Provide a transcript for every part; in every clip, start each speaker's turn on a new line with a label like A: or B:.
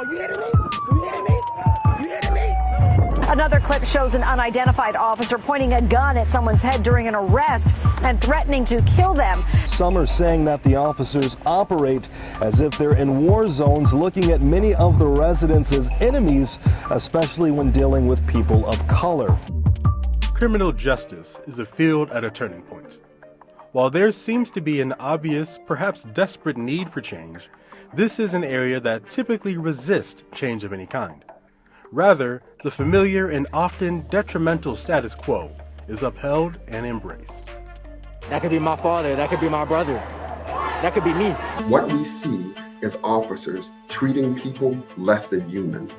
A: You hitting me? You hitting me? You hitting me?
B: Another clip shows an unidentified officer pointing a gun at someone's head during an arrest and threatening to kill them.
C: Some are saying that the officers operate as if they're in war zones, looking at many of the residents as enemies, especially when dealing with people of color.
D: Criminal justice is a field at a turning point. While there seems to be an obvious, perhaps desperate need for change, this is an area that typically resists change of any kind. Rather, the familiar and often detrimental status quo is upheld and embraced.
A: That could be my father, that could be my brother, that could be me.
E: What we see is officers treating people less than human.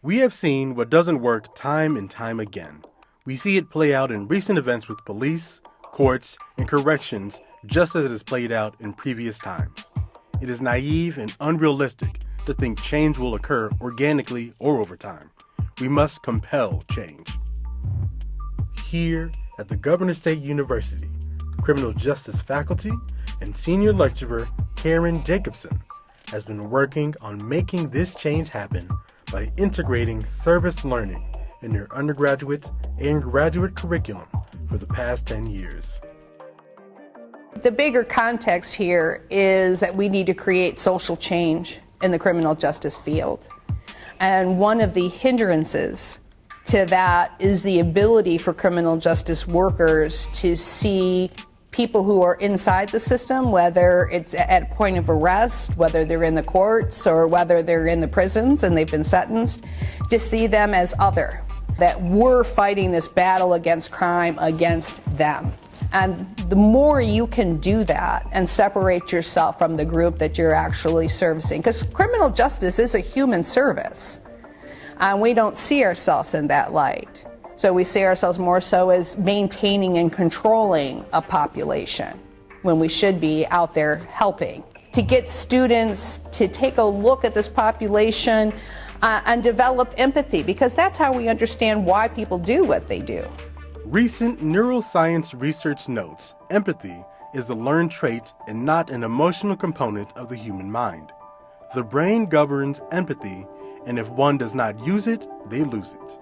D: We have seen what doesn't work time and time again. We see it play out in recent events with police, courts, and corrections, just as it has played out in previous times. It is naive and unrealistic to think change will occur organically or over time. We must compel change. Here at the Governor State University, criminal justice faculty and senior lecturer Caron Jacobson has been working on making this change happen by integrating service learning in their undergraduate and graduate curriculum for the past 10 years.
F: The bigger context here is that we need to create social change in the criminal justice field. And one of the hindrances to that is the ability for criminal justice workers to see people who are inside the system, whether it's at a point of arrest, whether they're in the courts, or whether they're in the prisons and they've been sentenced, to see them as other, that we're fighting this battle against crime against them. And the more you can do that and separate yourself from the group that you're actually servicing, because criminal justice is a human service, and we don't see ourselves in that light. So we see ourselves more so as maintaining and controlling a population when we should be out there helping. To get students to take a look at this population and develop empathy, because that's how we understand why people do what they do.
D: Recent neuroscience research notes empathy is a learned trait and not an emotional component of the human mind. The brain governs empathy, and if one does not use it, they lose it.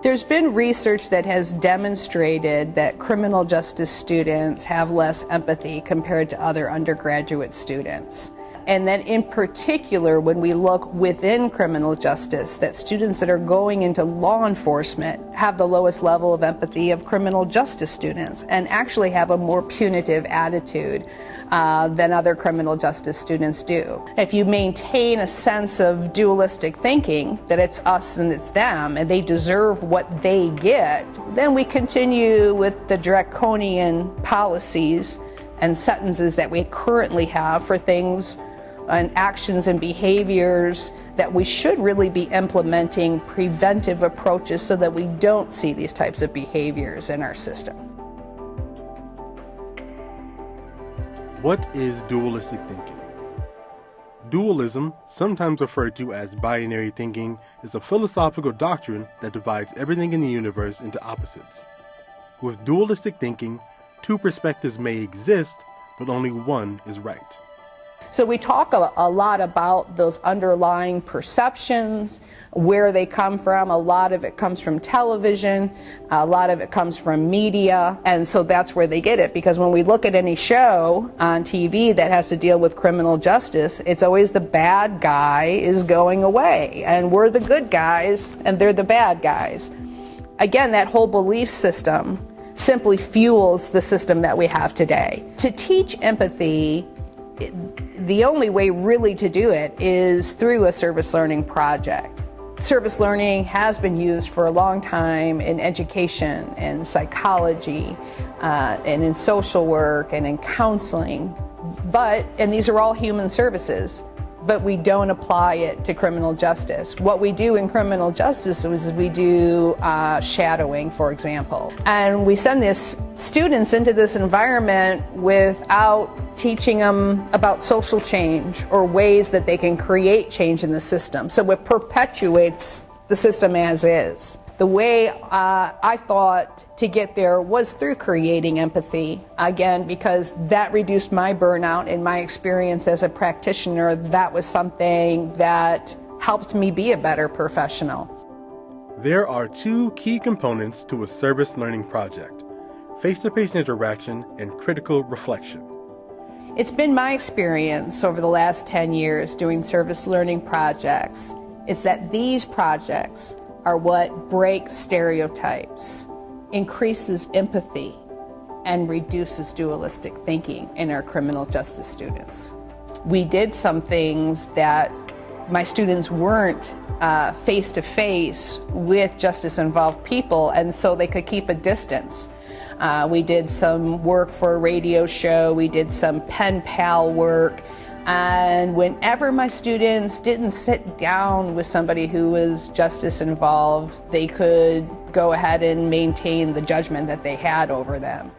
F: There's been research that has demonstrated that criminal justice students have less empathy compared to other undergraduate students. And then in particular, when we look within criminal justice, that students that are going into law enforcement have the lowest level of empathy of criminal justice students and actually have a more punitive attitude than other criminal justice students do. If you maintain a sense of dualistic thinking, that it's us and it's them, and they deserve what they get, then we continue with the draconian policies and sentences that we currently have for things and actions and behaviors that we should really be implementing preventive approaches so that we don't see these types of behaviors in our system.
D: What is dualistic thinking? Dualism, sometimes referred to as binary thinking, is a philosophical doctrine that divides everything in the universe into opposites. With dualistic thinking, two perspectives may exist, but only one is right.
F: So we talk a lot about those underlying perceptions, where they come from. A lot of it comes from television, a lot of it comes from media, and so that's where they get it. Because when we look at any show on TV that has to deal with criminal justice, it's always the bad guy is going away, and we're the good guys, and they're the bad guys. Again, that whole belief system simply fuels the system that we have today. To teach empathy, the only way really to do it is through a service learning project. Service learning has been used for a long time in education and psychology and in social work and in counseling, and these are all human services, but we don't apply it to criminal justice. What we do in criminal justice is we do shadowing, for example. And we send these students into this environment without teaching them about social change or ways that they can create change in the system. So it perpetuates the system as is. The way I thought to get there was through creating empathy. Again, because that reduced my burnout in my experience as a practitioner. That was something that helped me be a better professional.
D: There are two key components to a service learning project: face-to-face interaction and critical reflection.
F: It's been my experience over the last 10 years doing service learning projects. It's that these projects are what breaks stereotypes, increases empathy, and reduces dualistic thinking in our criminal justice students. We did some things that my students weren't face-to-face with justice-involved people, and so they could keep a distance. We did some work for a radio show, we did some pen pal work, and whenever my students didn't sit down with somebody who was justice involved, they could go ahead and maintain the judgment that they had over them.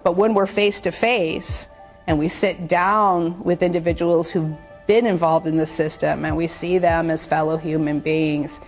F: But when we're face-to-face and we sit down with individuals who've been involved in the system and we see them as fellow human beings,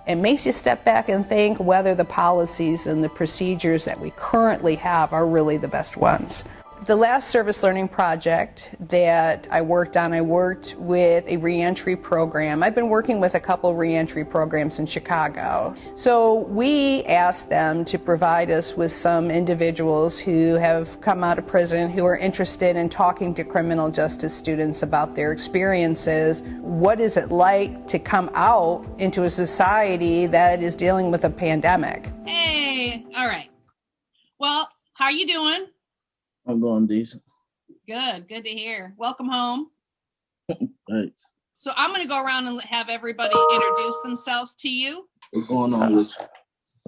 F: it makes you step back and think whether the policies and the procedures that we currently have are really the best ones. The last service learning project that I worked on, I worked with a reentry program. I've been working with a couple reentry programs in Chicago. So we asked them to provide us with some individuals who have come out of prison who are interested in talking to criminal justice students about their experiences. What is it like to come out into a society that is dealing with a pandemic?
G: Hey, all right. Well, how are you doing?
H: I'm doing decent.
G: Good to hear. Welcome home.
H: Thanks.
G: So I'm going to go around and have everybody introduce themselves to you.
H: What's going on with you?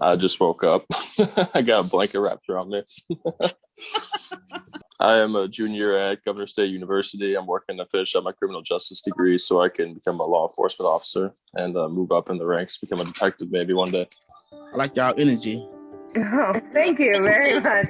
I: I just woke up. I got a blanket wrapped around me. I am a junior at Governor State University. I'm working to finish up my criminal justice degree so I can become a law enforcement officer and move up in the ranks, become a detective maybe one day.
H: I like y'all energy.
J: Oh, thank you very much.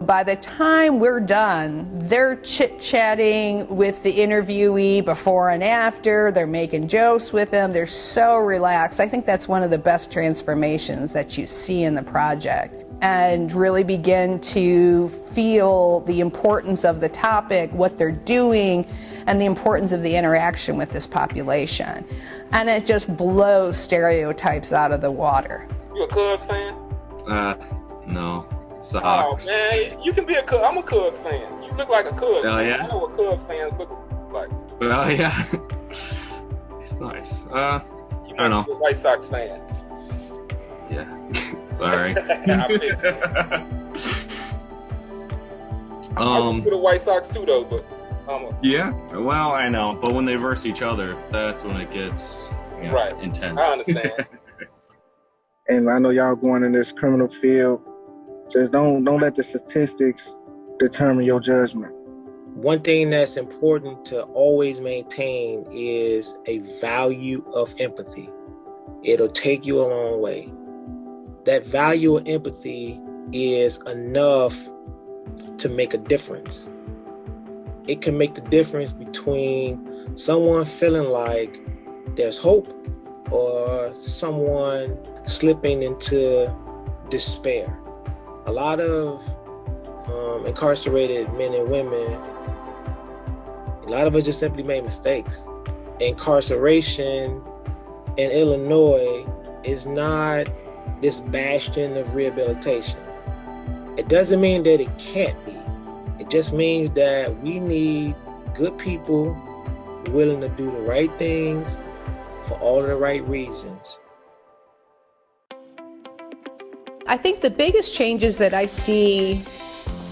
F: By the time we're done, they're chit-chatting with the interviewee before and after. They're making jokes with them. They're so relaxed. I think that's one of the best transformations that you see in the project, and really begin to feel the importance of the topic, what they're doing, and the importance of the interaction with this population. And it just blows stereotypes out of the water.
K: You a Cubs fan?
L: No. Sox.
K: Oh man, you can be a Cubs. I'm a Cubs fan. You look like a Cubs fan.
L: Yeah.
K: I know what Cubs fans look like.
L: Well, yeah. It's nice.
K: You
L: I don't know.
K: Be a White Sox fan.
L: Yeah. Sorry.
K: I root for the White Sox too, though. But
L: yeah. Well, I know, but when they verse each other, that's when it gets
K: right
L: intense.
K: I understand.
M: And I know y'all going in this criminal field. Just don't let the statistics determine your judgment.
N: One thing that's important to always maintain is a value of empathy. It'll take you a long way. That value of empathy is enough to make a difference. It can make the difference between someone feeling like there's hope or someone slipping into despair. A lot of incarcerated men and women, a lot of us just simply made mistakes. Incarceration in Illinois is not this bastion of rehabilitation. It doesn't mean that it can't be. It just means that we need good people willing to do the right things for all of the right reasons.
F: I think the biggest changes that I see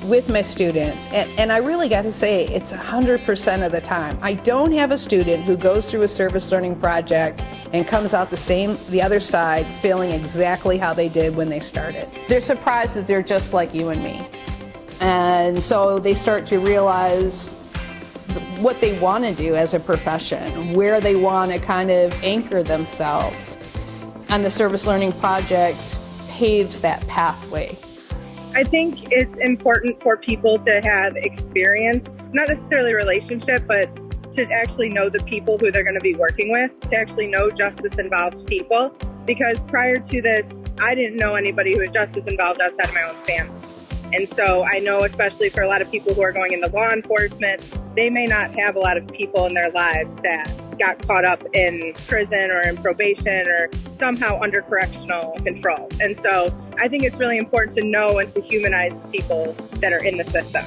F: with my students, and I really got to say it's 100% of the time, I don't have a student who goes through a service learning project and comes out the other side feeling exactly how they did when they started. They're surprised that they're just like you and me. And so they start to realize what they want to do as a profession, where they want to kind of anchor themselves. And the service learning project paves that pathway.
J: I think it's important for people to have experience, not necessarily relationship, but to actually know the people who they're going to be working with, to actually know justice-involved people, because prior to this, I didn't know anybody who was justice involved outside of my own family. And so I know, especially for a lot of people who are going into law enforcement, they may not have a lot of people in their lives that got caught up in prison or in probation or somehow under correctional control. And so I think it's really important to know and to humanize the people that are in the system.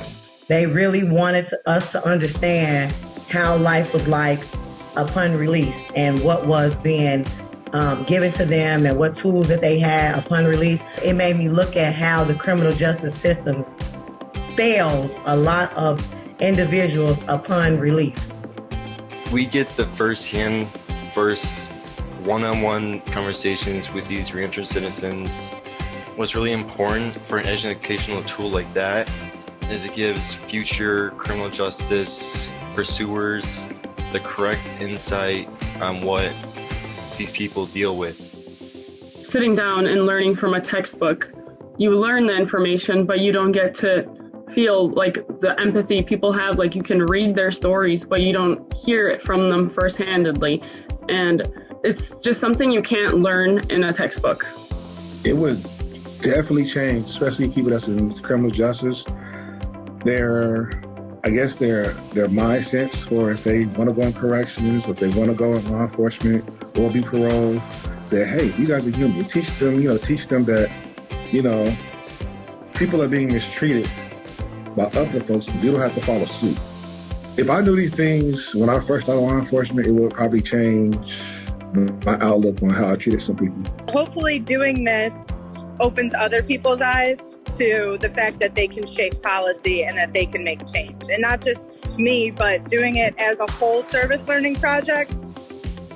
O: They really wanted us to understand how life was like upon release and what was being given to them and what tools that they had upon release. It made me look at how the criminal justice system fails a lot of individuals upon release.
P: We get the first one-on-one conversations with these reentry citizens. What's really important for an educational tool like that is it gives future criminal justice pursuers the correct insight on what these people deal with.
Q: Sitting down and learning from a textbook, you learn the information, but you don't get to feel like the empathy people have. Like, you can read their stories, but you don't hear it from them first-handedly. And it's just something you can't learn in a textbook.
R: It would definitely change, especially people that's in criminal justice. Their mindsets for if they want to go in corrections, or if they want to go in law enforcement or be paroled, that, hey, you guys are human. Teach them that, people are being mistreated by other folks, but you don't have to follow suit. If I knew these things when I first started law enforcement, it would probably change my outlook on how I treated some people.
J: Hopefully doing this opens other people's eyes to the fact that they can shape policy and that they can make change. And not just me, but doing it as a whole service learning project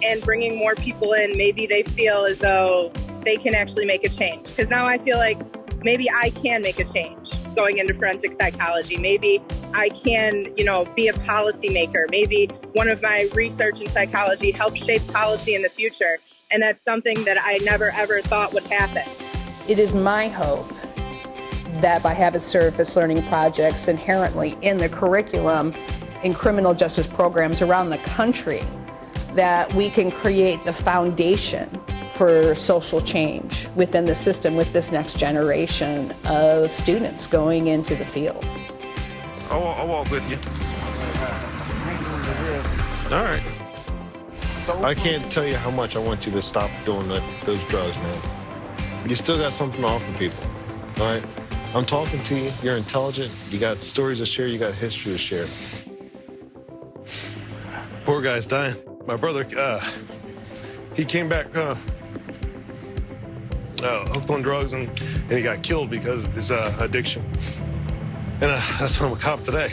J: and bringing more people in. Maybe they feel as though they can actually make a change. Because now I feel like maybe I can make a change going into forensic psychology. Maybe I can, be a policymaker. Maybe one of my research in psychology helps shape policy in the future. And that's something that I never, ever thought would happen.
F: It is my hope that by having service learning projects inherently in the curriculum in criminal justice programs around the country, that we can create the foundation for social change within the system with this next generation of students going into the field.
S: I'll walk with you. All right. I can't tell you how much I want you to stop doing those drugs, man. You still got something to offer people, all right? I'm talking to you. You're intelligent. You got stories to share. You got history to share. Poor guy's dying. My brother, he came back hooked on drugs, and he got killed because of his addiction. And that's why I'm a cop today.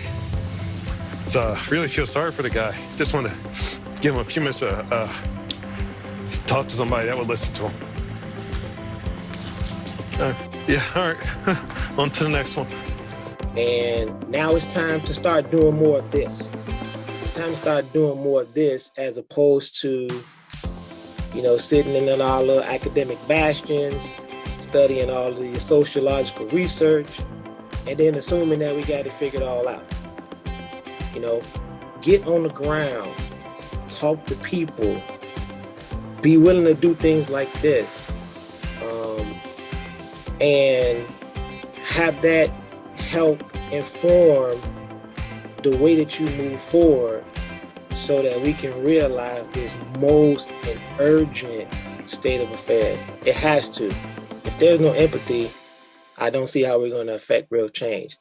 S: So I really feel sorry for the guy. Just want to give him a few minutes to talk to somebody that would listen to him. Yeah, all right. On to the next one.
N: And now it's time to start doing more of this. It's time to start doing more of this as opposed to, sitting in all the academic bastions, studying all the sociological research, and then assuming that we got to figure it all out. Get on the ground, talk to people, be willing to do things like this, and have that help inform the way that you move forward so that we can realize this most and urgent state of affairs. It has to. If there's no empathy, I don't see how we're going to affect real change.